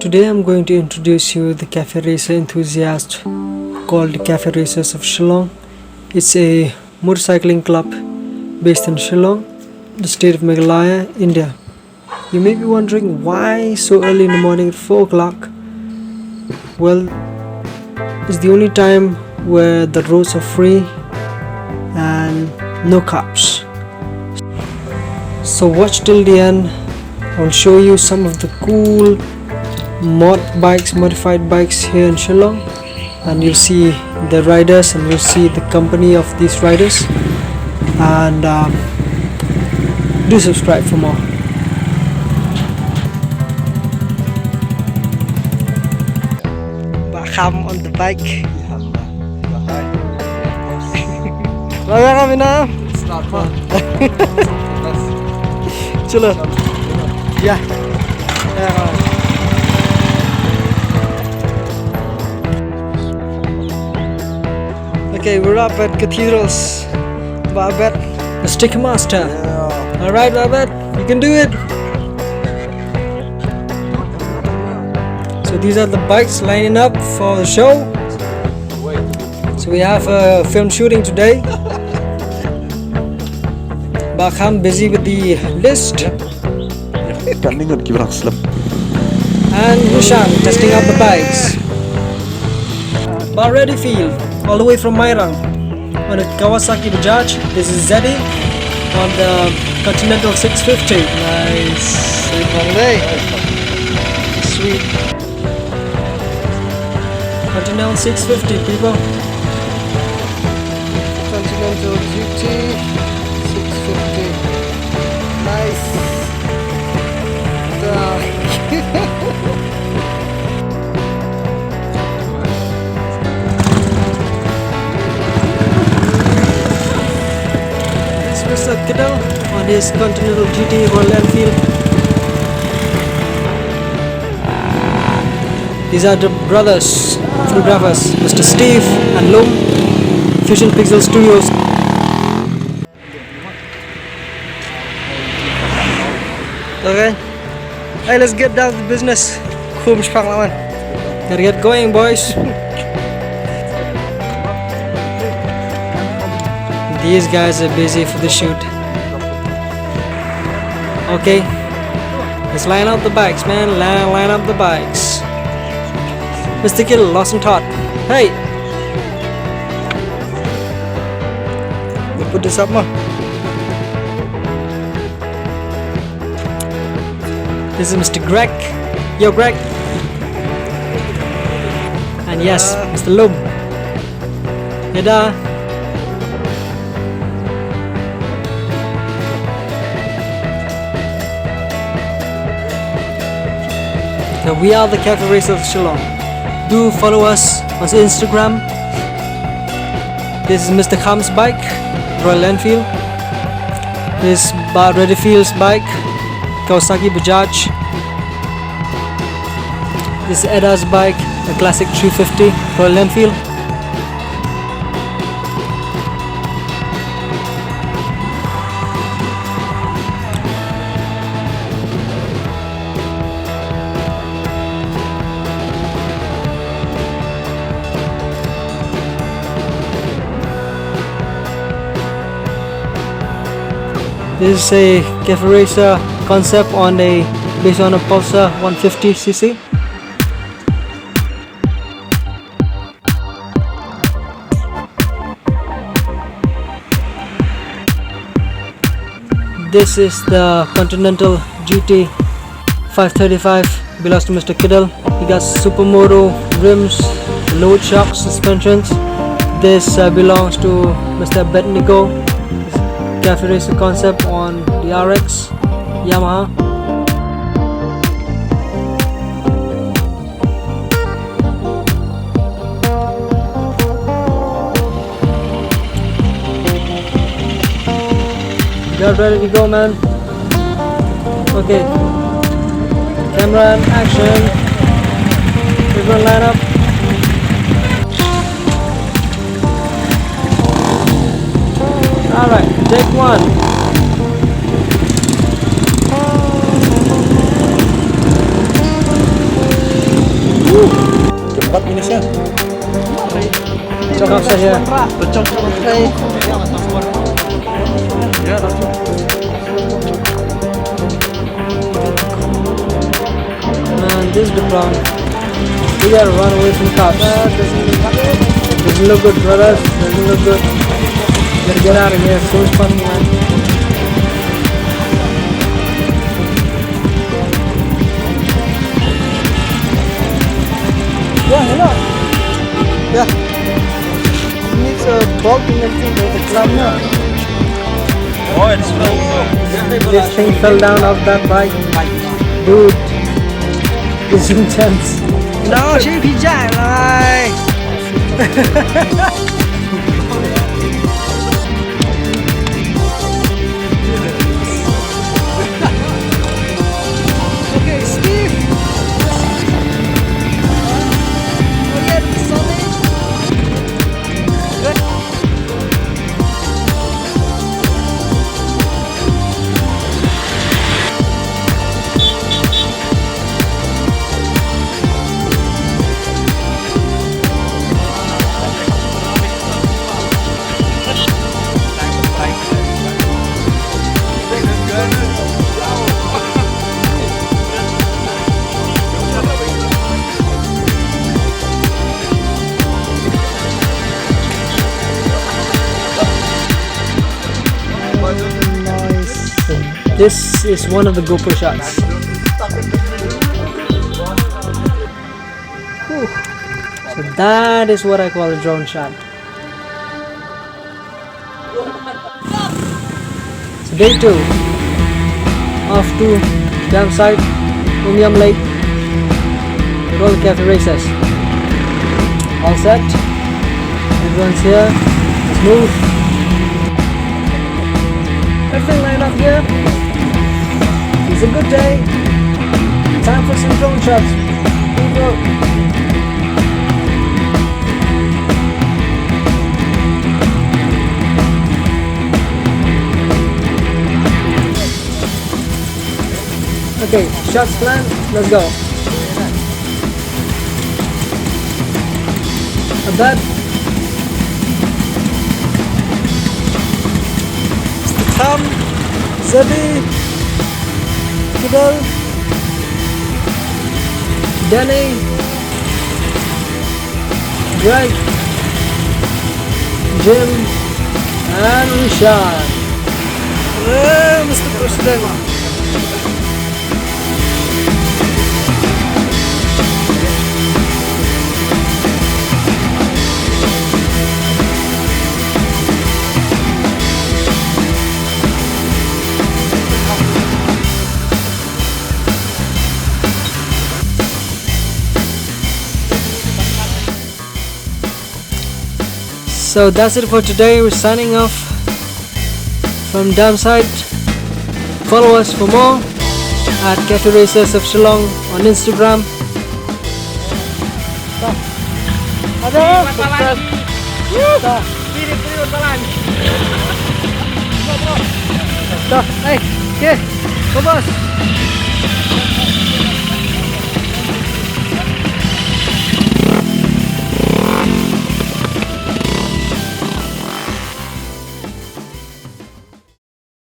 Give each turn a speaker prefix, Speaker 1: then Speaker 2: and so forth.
Speaker 1: Today I'm going to introduce you the cafe racer enthusiast called Cafe Racers of Shillong. It's a motorcycling club based in Shillong, the state of Meghalaya, India. You may be wondering why so early in the morning at 4 o'clock. Well, it's the only time where the roads are free and no cops. So watch till the end. I'll show you some of the cool modified bikes here in Shillong, and you'll see the riders and you'll see the company of these riders, and do subscribe for more. Bakam on the bike. Lagi kami na.
Speaker 2: Start man.
Speaker 1: Chalo. Yeah. Okay, we're up at Cathedrals. Babet, the stick master.
Speaker 2: Yeah.
Speaker 1: Alright, Babet, you can do it. So these are the bikes lining up for the show. So we have a film shooting today. Bakham busy with the list. And Hushan testing out the bikes. Already feel all the way from Mairang on a Kawasaki Bajaj. This is Zeddy on the Continental 650. Nice. Sweet. Continental 650, people. Continental GT 650. Nice. Mr. Kiddo on his Continental GT Royal Enfield. These are the brothers, photographers, Mr. Steve and Lum, Fusion Pixel Studios. Okay, hey, let's get down to business. Gotta get going, boys. These guys are busy for the shoot. Okay, let's line up the bikes, man. Line up the bikes. Mr. Kittle, lost and Todd. Hey! We put this up, man. This is Mr. Greg. Yo, Greg. And yes, Mr. Lum. Yada. Now we are the Cafe Racers of Shillong. Do follow us on Instagram. This is Mr. Kham's bike, Royal Enfield. This is Redifield's bike, Kawasaki Bajaj. This is Eda's bike, a classic 350, Royal Enfield. This is a Cafe Racer concept based on a Pulsar 150cc. This is the Continental GT 535, belongs to Mr. Kiddle. He got Supermoto rims, load shock suspensions. This belongs to Mr. Betnico. Cafe Racer concept on the RX Yamaha. Got ready to go, man. Okay, camera and action. We're gonna line up. Alright, take one. Cocok saja. Man, this is the problem. We gotta run away from cops. Doesn't look good, brothers. Doesn't look good. Gotta get out of here as soon as possible, man. Yeah, hello. Yeah. It needs a bulk in the thing, the club now.
Speaker 2: Oh, it's fell.
Speaker 1: This thing fell down off that bike. Dude, this is intense.
Speaker 3: Đó, xe pizza rồi. Okay, Steve. Oh yeah, solid. Good.
Speaker 1: This is one of the GoPro shots. Whew. So that is what I call a drone shot. So day 2. Off to dam site, Umyam Lake, with all the cafe races. All set. Everyone's here. Let's move. Everything lined up here. It's a good day. Time for some drone shots. Here we go. Okay, shots planned. Let's go. Abad. Tam. Zabi. Kidal, Danny, Greg, Jim, and Rishad. Mr. President. So that's it for today. We're signing off from dam site. Follow us for more at Cafe Racers of Shillong on Instagram. Hey, okay, go boss.